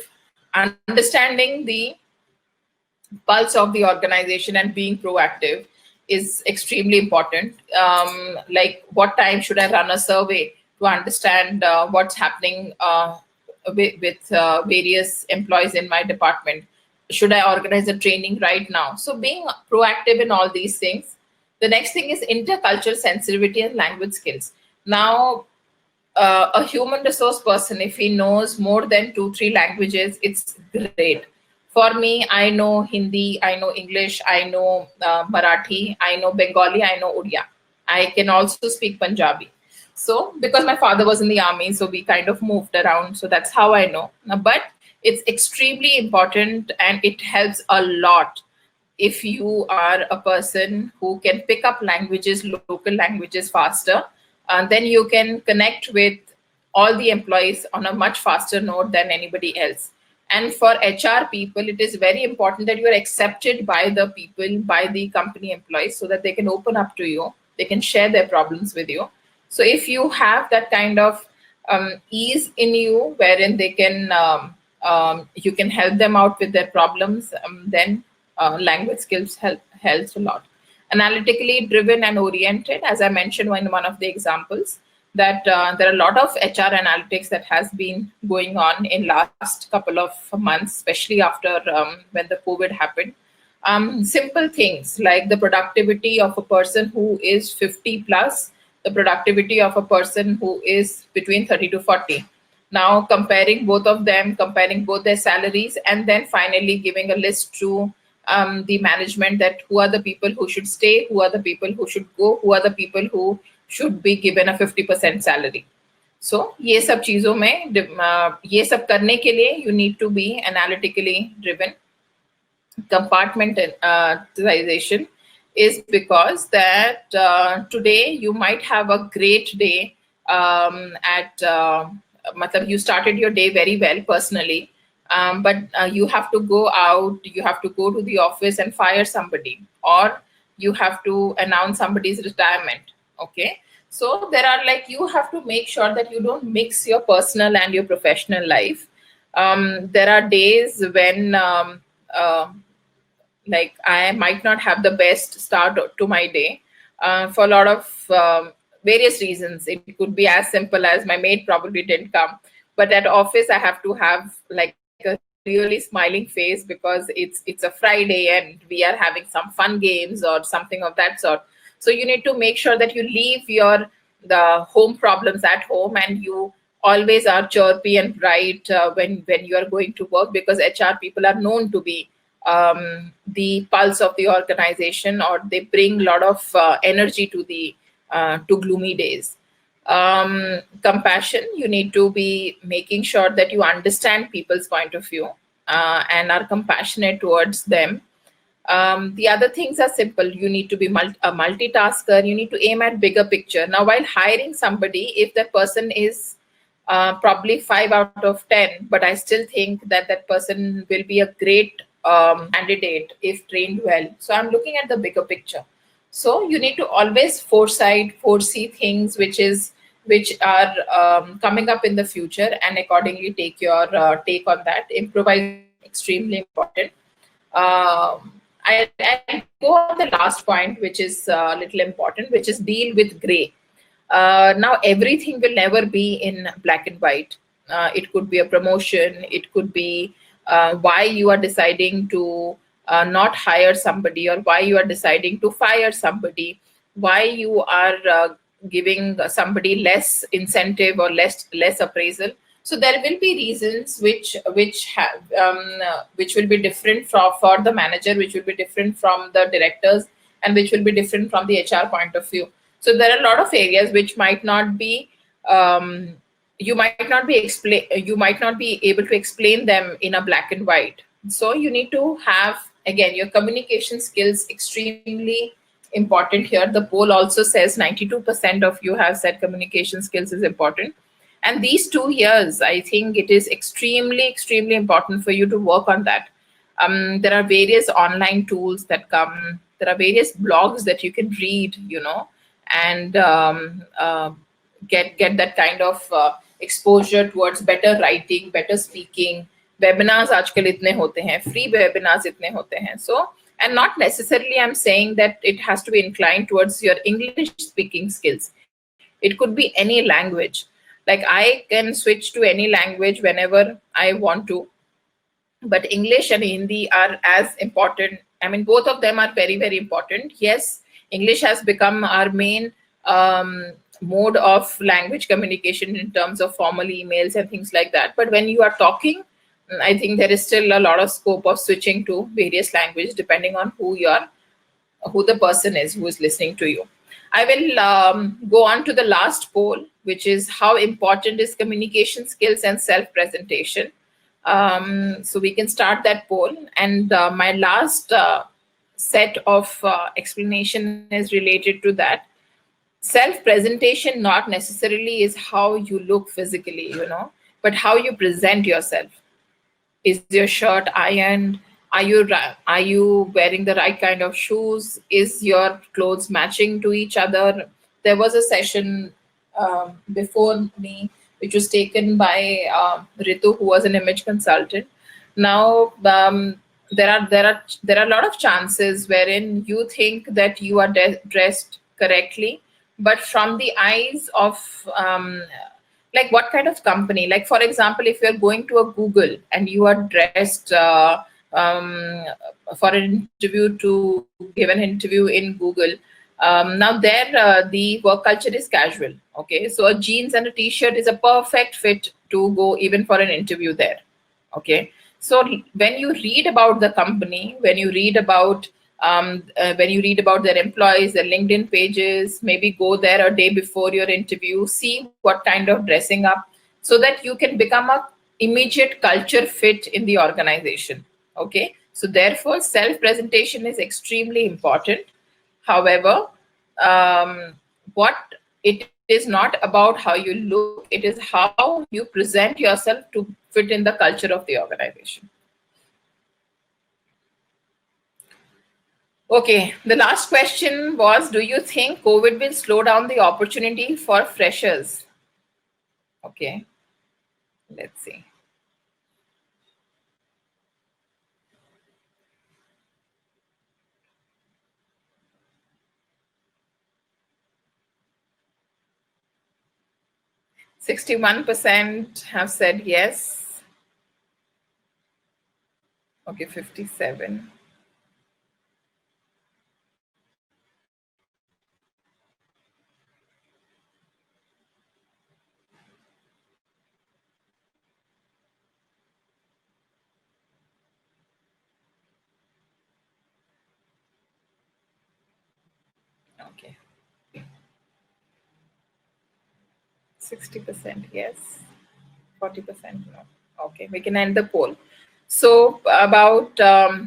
understanding the pulse of the organization and being proactive is extremely important. Like what time should I run a survey to understand what's happening with various employees in my department? Should I organize a training right now? So being proactive in all these things. The next thing is intercultural sensitivity and language skills. Now, a human resource person, if he knows more than 2-3 languages, it's great. For me, I know Hindi, I know English, I know Marathi, I know Bengali, I know Odia. I can also speak Punjabi. So, because my father was in the army, so we kind of moved around. So that's how I know. But it's extremely important and it helps a lot if you are a person who can pick up languages, local languages faster. Then you can connect with all the employees on a much faster note than anybody else. And for HR people, it is very important that you are accepted by the people, by the company employees, so that they can open up to you, they can share their problems with you. So if you have that kind of ease in you, wherein they can, you can help them out with their problems, then language skills helps a lot. Analytically driven and oriented, as I mentioned in one of the examples, that there are a lot of HR analytics that has been going on in last couple of months, especially after when the COVID happened. Simple things like the productivity of a person who is 50 plus, the productivity of a person who is between 30 to 40. Now comparing both of them, comparing both their salaries, and then finally giving a list to the management that who are the people who should stay, who are the people who should go, who are the people who should be given a 50% salary. So ये सब चीजों में ये सब करने के लिए you need to be analytically driven. Compartmentalization is because that today you might have a great day matlab you started your day very well personally, but you have to go out, you have to go to the office and fire somebody, or you have to announce somebody's retirement. Okay, so there are like, you have to make sure that you don't mix your personal and your professional life. There are days when like I might not have the best start to my day for a lot of various reasons. It could be as simple as my maid probably didn't come, but at office I have to have like a really smiling face because it's a Friday and we are having some fun games or something of that sort. So you need to make sure that you leave the home problems at home and you always are chirpy and bright when you are going to work, because HR people are known to be the pulse of the organization, or they bring a lot of energy to the to gloomy days. Compassion, you need to be making sure that you understand people's point of view and are compassionate towards them. The other things are simple. You need to be a multitasker. You need to aim at bigger picture. Now, while hiring somebody, if that person is probably 5 out of 10, but I still think that that person will be a great candidate if trained well. So I'm looking at the bigger picture. So you need to always foresee things which are coming up in the future, and accordingly take your take on that. Improvise extremely important. I go on the last point, which is a little important, which is deal with gray. Now everything will never be in black and white. It could be a promotion. It could be why you are deciding to not hire somebody, or why you are deciding to fire somebody, why you are giving somebody less incentive or less appraisal. So there will be reasons which will be different for the manager, which will be different from the directors, and which will be different from the HR point of view. So there are a lot of areas which might not be you might not be able to explain them in a black and white. So you need to have, again, your communication skills extremely important here. The poll also says 92% of you have said communication skills is important. And these 2 years, I think it is extremely, extremely important for you to work on that. There are various online tools that come. There are various blogs that you can read, and get that kind of exposure towards better writing, better speaking. Webinars आजकल इतने होते हैं, free webinars इतने होते हैं. So, and not necessarily I'm saying that it has to be inclined towards your English speaking skills. It could be any language. Like I can switch to any language whenever I want to, but English and Hindi are as important. I mean, both of them are very, very important. Yes, English has become our main mode of language communication in terms of formal emails and things like that. But when you are talking, I think there is still a lot of scope of switching to various languages depending on who the person is who is listening to you. I will go on to the last poll, which is how important is communication skills and self-presentation. So we can start that poll. And my last set of explanation is related to that. Self-presentation not necessarily is how you look physically, but how you present yourself. Is your shirt ironed? Are you wearing the right kind of shoes? Is your clothes matching to each other? There was a session before me, which was taken by Ritu, who was an image consultant. Now, there are a lot of chances wherein you think that you are dressed correctly, but from the eyes of like what kind of company? Like for example, if you're going to a Google and you are dressed for an interview to give an interview in Google. Now there the work culture is casual. Okay, so a jeans and a t-shirt is a perfect fit to go even for an interview there. Okay, so when you read about the company, when you read about their employees, their LinkedIn pages, maybe go there a day before your interview, see what kind of dressing up, so that you can become a immediate culture fit in the organization. Okay, so therefore self-presentation is extremely important. However, what it is not about how you look, it is how you present yourself to fit in the culture of the organization. Okay, the last question was, do you think COVID will slow down the opportunity for freshers? Okay, let's see. %61% have said yes. Okay, 57. Okay. 60% yes, 40% no. Okay, we can end the poll. So about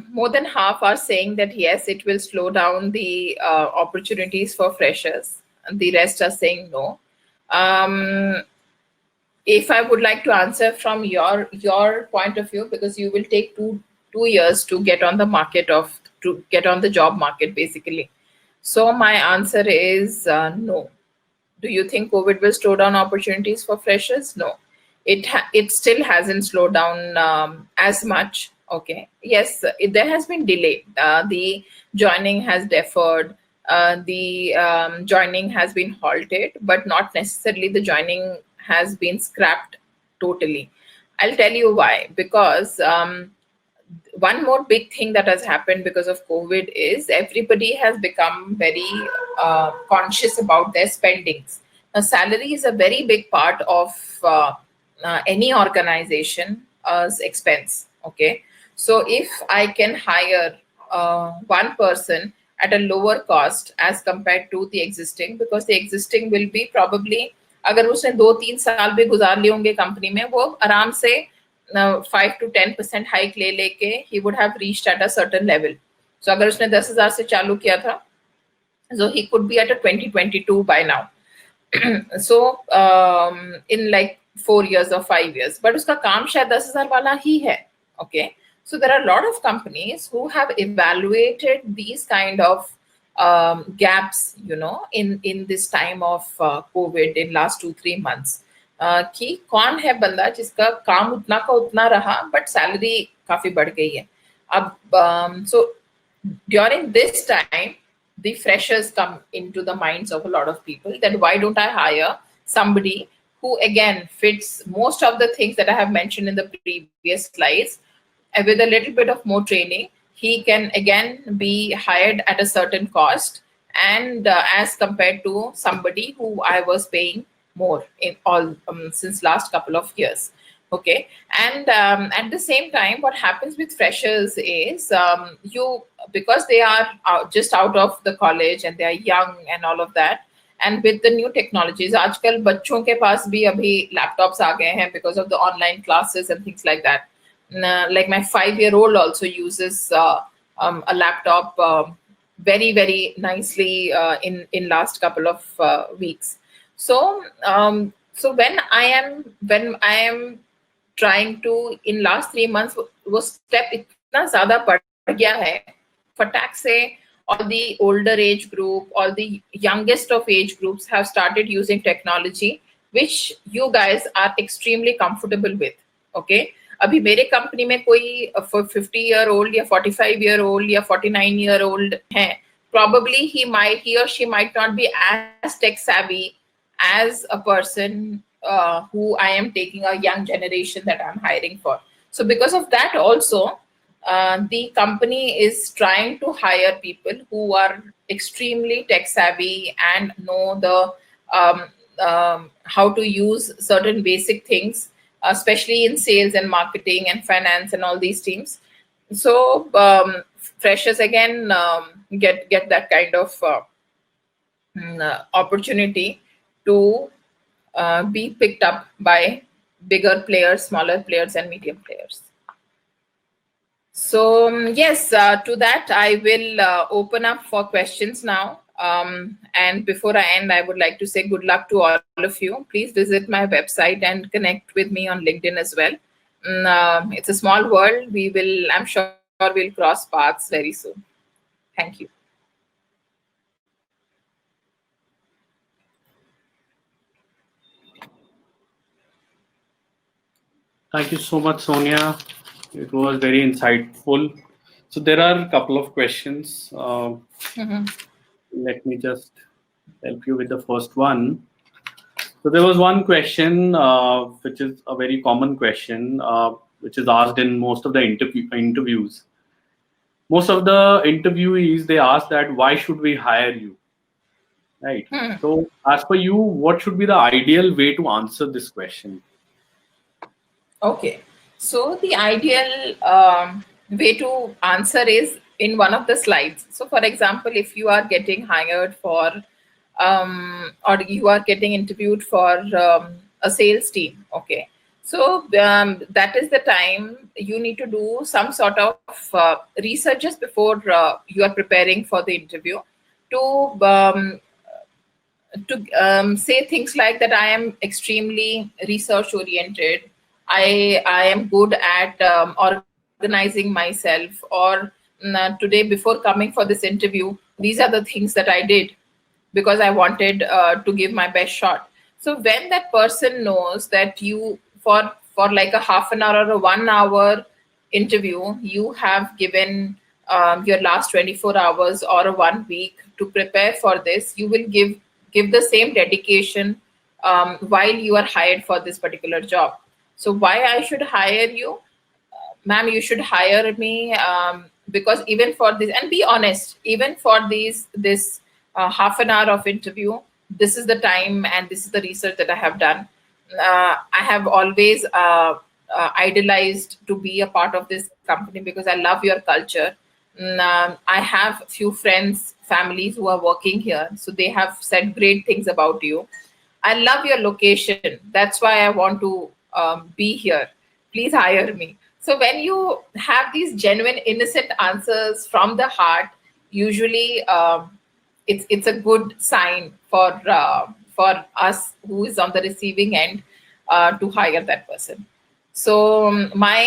more than half are saying that yes, it will slow down the opportunities for freshers, and the rest are saying no. If I would like to answer from your point of view, because you will take two years to get on the job market basically. So my answer is no. Do you think COVID will slow down opportunities for freshers? No, it still hasn't slowed down as much. Okay, yes, there has been delay. The joining has deferred. The joining has been halted, but not necessarily the joining has been scrapped totally. I'll tell you why. Because one more big thing that has happened because of COVID is everybody has become very conscious about their spendings. Now, salary is a very big part of any organization's expense. Okay, so if I can hire one person at a lower cost as compared to the existing, because the existing will be probably, अगर उसने 2-3 साल भी गुजार लिए होंगे company में, वो आराम से 5 to 10% हाइक लेके he would have reached at a certain level. So अगर उसने 10,000 से चालू किया था, So he could be at a 2022 by now. So in like 4 years or 5 years, but uska kaam shayad 10,000 wala hi hai. Okay, so there are a lot of companies who have evaluated these kind of gaps, in this time of COVID in last 2-3 months, कि कौन है बंदा जिसका काम उतना का उतना रहा बट सैलरी काफी बढ़ गई है अब. So during this time, the freshers come into the minds of a lot of people, that why don't I hire somebody who again fits most of the things that I have mentioned in the previous slides, and with a little bit of more training, he can again be hired at a certain cost, and as compared to somebody who I was paying more in all since last couple of years. Okay, and at the same time, what happens with freshers is, you because they are just out of the college and they are young and all of that, and with the new technologies, आजकल बच्चों के पास भी अभी laptops आ गए हैं because of the online classes and things like that. Like my 5-year-old also uses a laptop very very nicely in last couple of weeks. So so when I am trying to, in last 3 months, वो step इतना ज़्यादा बढ़ गया है फटाक से. All the older age group, all the youngest of age groups have started using technology, which you guys are extremely comfortable with. Okay, अभी मेरे कंपनी में कोई 50-year-old या 45-year-old या 49-year-old है, probably he or she might not be as tech savvy as a person who I am taking, a young generation that I'm hiring for. So because of that also, the company is trying to hire people who are extremely tech savvy and know the how to use certain basic things, especially in sales and marketing and finance and all these teams. So freshers again get that kind of opportunity to be picked up by bigger players, smaller players, and medium players. So yes, to that I will open up for questions now. And before I end, I would like to say good luck to all of you. Please visit my website and connect with me on LinkedIn as well. It's a small world. I'm sure we'll cross paths very soon. Thank you. Thank you so much, Sonia. It was very insightful. So there are a couple of questions. Let me just help you with the first one. So there was one question, which is a very common question, which is asked in most of the interviews. Most of the interviewees, they ask that, why should we hire you? Right. So as per you, what should be the ideal way to answer this question? Okay, so the ideal way to answer is in one of the slides. So for example, if you are getting hired for or you are getting interviewed for a sales team, okay, so that is the time you need to do some sort of research just before you are preparing for the interview, to say things like that I am extremely research oriented, I am good at organizing myself, or today before coming for this interview, these are the things that I did because I wanted to give my best shot. So when that person knows that you, for like a half an hour or a 1 hour interview, you have given your last 24 hours or a 1 week to prepare for this, you will give the same dedication while you are hired for this particular job. So why I should hire you? Ma'am, you should hire me because even for this, and be honest, even for this half an hour of interview, this is the time and this is the research that I have done. I have always idolized to be a part of this company because I love your culture. I have few friends, families who are working here, so they have said great things about you. I love your location. That's why I want to be here. Please hire me. So when you have these genuine, innocent answers from the heart, usually it's a good sign for us who is on the receiving end to hire that person. So my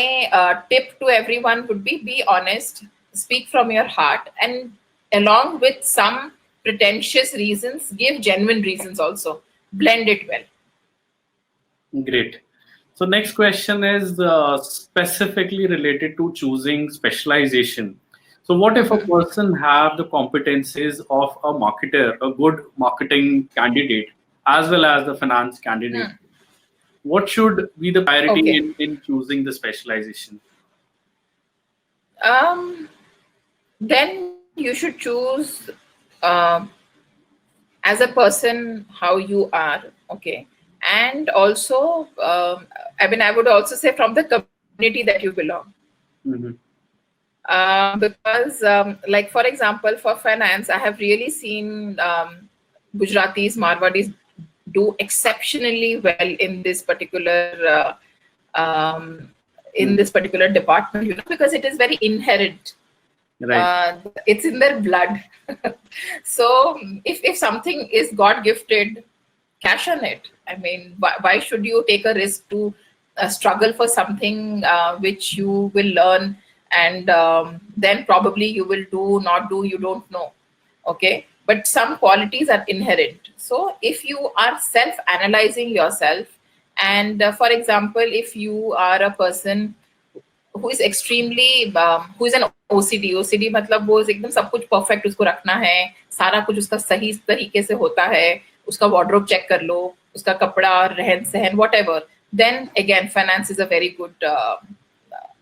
tip to everyone would be honest, speak from your heart, and along with some pretentious reasons, give genuine reasons also. Blend it well. Great. So next question is specifically related to choosing specialization. So what if a person have the competencies of a marketer, a good marketing candidate, as well as the finance candidate? What should be the priority Okay. in choosing the specialization? Then you should choose uh, as a person how you are, okay, and also I mean, I would also say from the community that you belong. Mhm. Because like for example, for finance, I have really seen Gujaratis, Marwadis do exceptionally well in this particular department, because it is very inherent. Right. It's in their blood. So if something is God gifted, cash on it. I mean, why should you take a risk to struggle for something which you will learn, and then probably you will do, not do, you don't know. Okay. But some qualities are inherent. So if you are self-analyzing yourself, and for example, if you are a person who is extremely who is an OCD मतलब वो एकदम सब कुछ perfect उसको रखना है, सारा कुछ उसका सही तरीके से होता है, उसका wardrobe check कर लो, उसका कपड़ा, रहन सहन, whatever, then again finance is a very good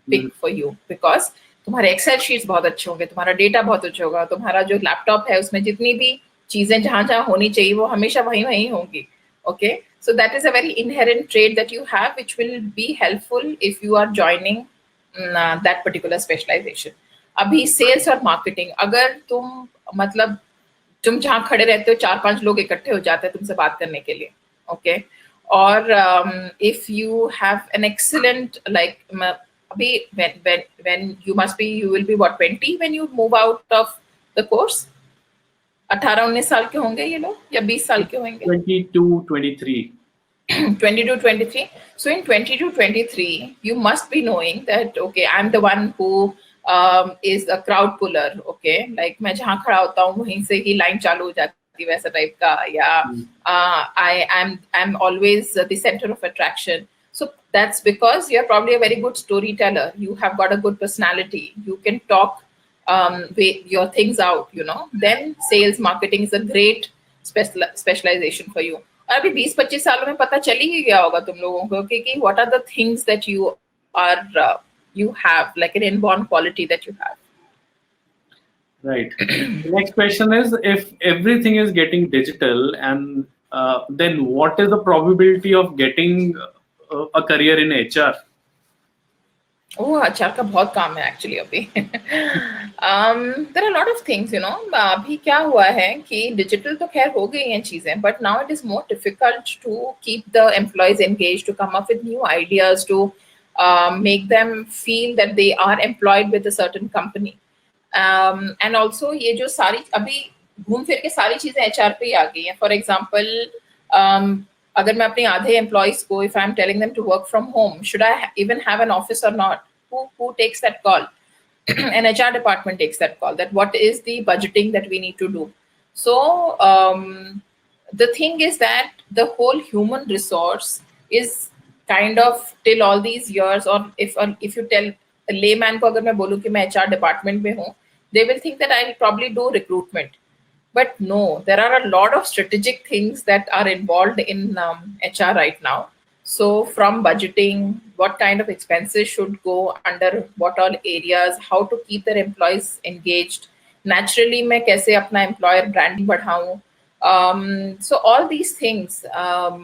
pick for you, because तुम्हारे एक्सेल शीट्स बहुत अच्छे होंगे, तुम्हारा डेटा बहुत अच्छा होगा, तुम्हारा जो लैपटॉप है उसमें जितनी भी चीजें जहां जहां होनी चाहिए वो हमेशा वहीं वहीं होंगी. Okay, so that is a very inherent trait that you have, which will be helpful if you are joining that particular specialization. अभी सेल्स और मार्केटिंग, अगर तुम मतलब तुम जहाँ खड़े रहते हो 4-5 लोग इकट्ठे हो जाते हैं तुमसे बात करने के लिए, ओके, और if you have an excellent like अभी when you will be what 20 when you move out of the course. 18-19 साल के होंगे ये लोग या 20 साल के होंगे? 22-23. 22-23. So in 22-23, you must be knowing that, okay, I'm the one who is a crowd puller, okay, like मैं जहाँ खड़ा होता हूँ वहीं से ही लाइन चालू हो जाती है वैसा टाइप का, या I'm always the center of attraction. So that's because you're probably a very good storyteller. You have got a good personality. You can talk your things out, Then sales marketing is a great specialization for you. अभी 20-25 सालों में पता चल ही गया होगा तुम लोगों को कि what are the things that you have, like an inborn quality that you have. Right. The next question is, if everything is getting digital, and then what is the probability of getting a career in HR? Oh, HR का बहुत काम है actually अभी. There are a lot of things, अभी क्या हुआ है कि digital तो खैर हो गई हैं चीजें, but now it is more difficult to keep the employees engaged, to come up with new ideas, to make them feel that they are employed with a certain company. And also ये जो सारी अभी घूम फिर के सारी चीजें HR पे ही आ गई हैं. For example, अगर मैं अपने आधे employees को, if I'm telling them to work from home, should I even have an office or not? Who takes that call? An HR department takes that call, that what is the budgeting that we need to do. So the thing is that the whole human resource is kind of till all these years, or if you tell a layman को अगर मैं बोलूँ कि मैं HR department में हूँ, they will think that I'll probably do recruitment. But no, there are a lot of strategic things that are involved in HR right now. So from budgeting, what kind of expenses should go under what all areas, how to keep their employees engaged. Naturally, मैं कैसे अपना employer branding बढ़ाऊँ. So all these things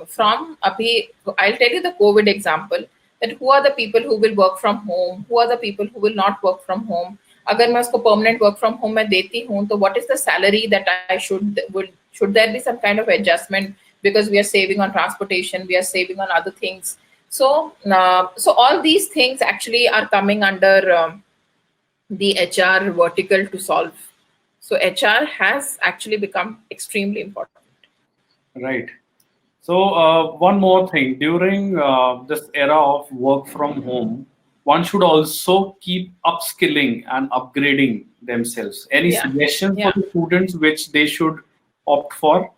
from abhi, I'll tell you the COVID example, that who are the people who will work from home, who are the people who will not work from home. अगर मैं उसको permanent work from home में देती हूँ, तो what is the salary that I should there be some kind of adjustment, because we are saving on transportation, we are saving on other things. So all these things actually are coming under the HR vertical to solve. So HR has actually become extremely important. Right. So one more thing, during this era of work from home, one should also keep upskilling and upgrading themselves. Any Yeah, suggestions for yeah. the students which they should opt for?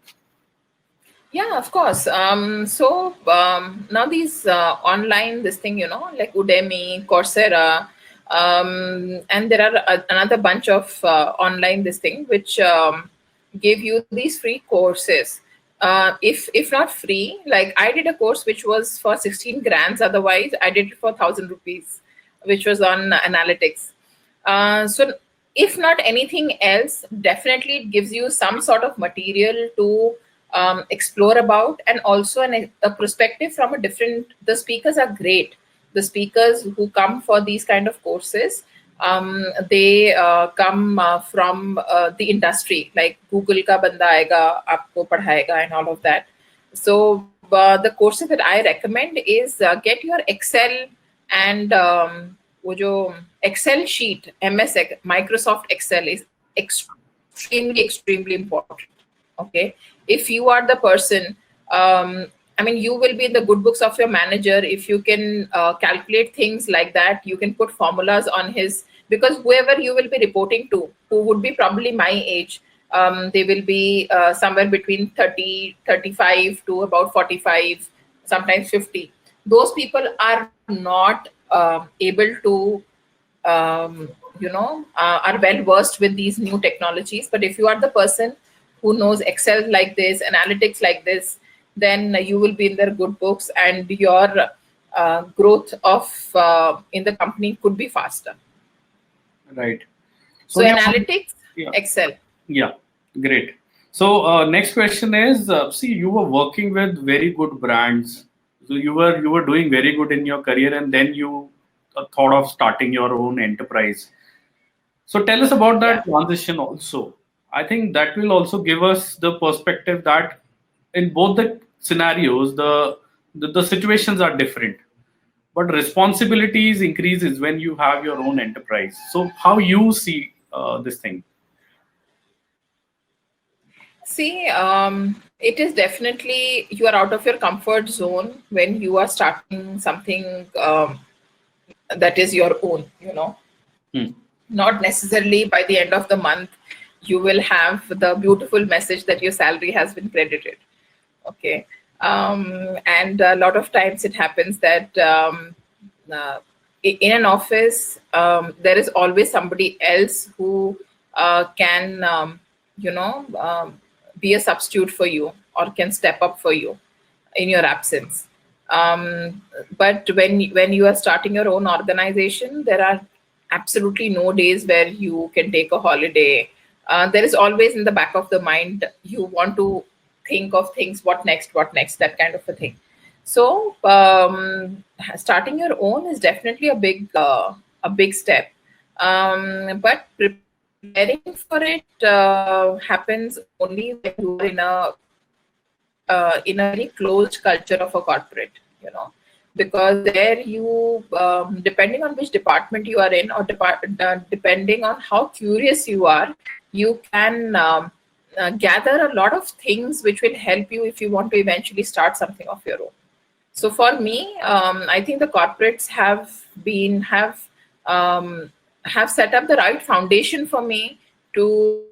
Yeah, of course. Now these online, this thing, like Udemy, Coursera, and there are another bunch of online this thing which give you these free courses. If not free, like I did a course which was for 16 grants. Otherwise, I did it for 1,000 rupees, which was on analytics. So if not anything else, definitely it gives you some sort of material to explore about, and also a perspective from a different. The speakers are great. The speakers who come for these kind of courses, they come from the industry, like Google ka banda aega, aapko padhayega, and all of that. So the courses that I recommend is get your Excel and वो जो Excel sheet, Microsoft Excel is extremely important. Okay, if you are the person, I mean, you will be in the good books of your manager if you can calculate things like that. You can put formulas on his, because whoever you will be reporting to, who would be probably my age, they will be somewhere between 30, 35 to about 45, sometimes 50. Those people are not able to are well versed with these new technologies. But if you are the person who knows Excel like this, analytics like this, then you will be in their good books, and your growth of in the company could be faster. Right. So Sonia, analytics, yeah, Excel. yeah, great. So next question is, see, you were working with very good brands. So you were doing very good in your career, and then you thought of starting your own enterprise. So tell us about Yeah. that transition also. I think that will also give us the perspective that in both the scenarios, the situations are different, but responsibilities increases when you have your own enterprise. So how you see this thing? See, it is definitely you are out of your comfort zone when you are starting something that is your own, Hmm. Not necessarily by the end of the month you will have the beautiful message that your salary has been credited. Okay. And a lot of times it happens that in an office there is always somebody else who can be a substitute for you or can step up for you in your absence. But when you are starting your own organization, there are absolutely no days where you can take a holiday. There is always in the back of the mind you want to think of things, what next, that kind of a thing. So starting your own is definitely a big step. But preparing for it happens only when you are in a very closed culture of a corporate, because there you, depending on which department you are in, or depending on how curious you are, you can gather a lot of things which will help you if you want to eventually start something of your own. So for me, I think the corporates have set up the right foundation for me to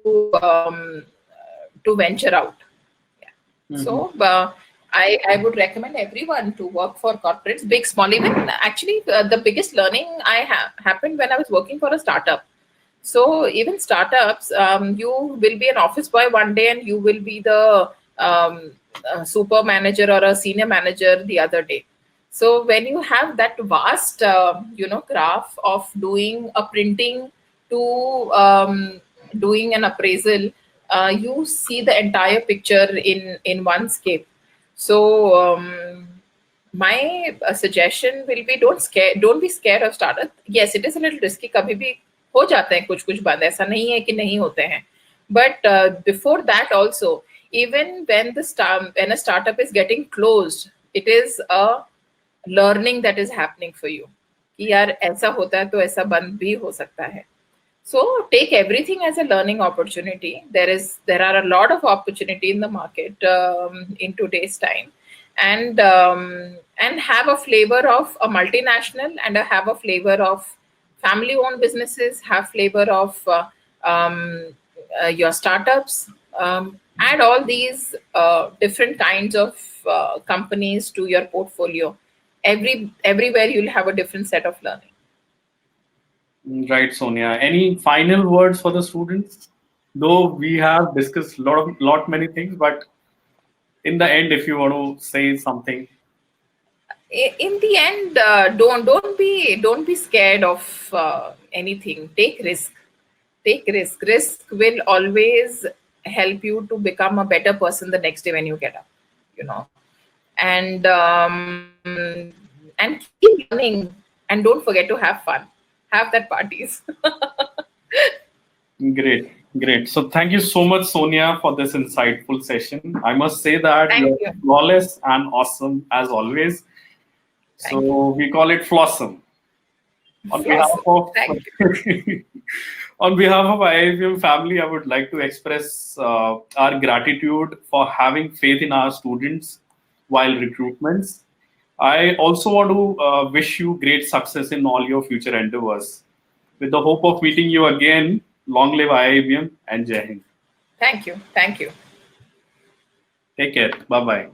venture out. Mhm. So I would recommend everyone to work for corporates, big, small. Even actually, the biggest learning I happened when I was working for a startup. So even startups, you will be an office boy one day, and you will be the super manager or a senior manager the other day. So when you have that vast, graph of doing a printing to doing an appraisal, you see the entire picture in one scape. So my suggestion will be, don't be scared of startup. Yes, it is a little risky. कभी भी हो जाते हैं कुछ बंद, ऐसा नहीं है कि नहीं होते हैं. But before that also, even when a startup is getting closed, it is a learning that is happening for you कि यार ऐसा होता है तो ऐसा बंद भी हो सकता है. So take everything as a learning opportunity. There are a lot of opportunity in the market in today's time, and have a flavor of a multinational, and have a flavor of family owned businesses, have flavor of um, your startups. Add all these different kinds of companies to your portfolio. Everywhere you'll have a different set of learning. Right, Sonia. Any final words for the students? Though we have discussed lot many things, but in the end, if you want to say something. In the end, don't be scared of anything. Take risk. Will always help you to become a better person the next day when you get up, you know. And keep learning, and don't forget to have fun, have that parties. Great. So thank you so much, Sonia, for this insightful session. I must say that Thank you're you. flawless and awesome as always. Thank So we call it Flossom. On behalf Awesome. of Thank you. on behalf of IIBM family, I would like to express our gratitude for having faith in our students while recruitments. I also want to wish you great success in all your future endeavors. With the hope of meeting you again, long live IIBM and Jai Hind. Thank you. Take care. Bye bye.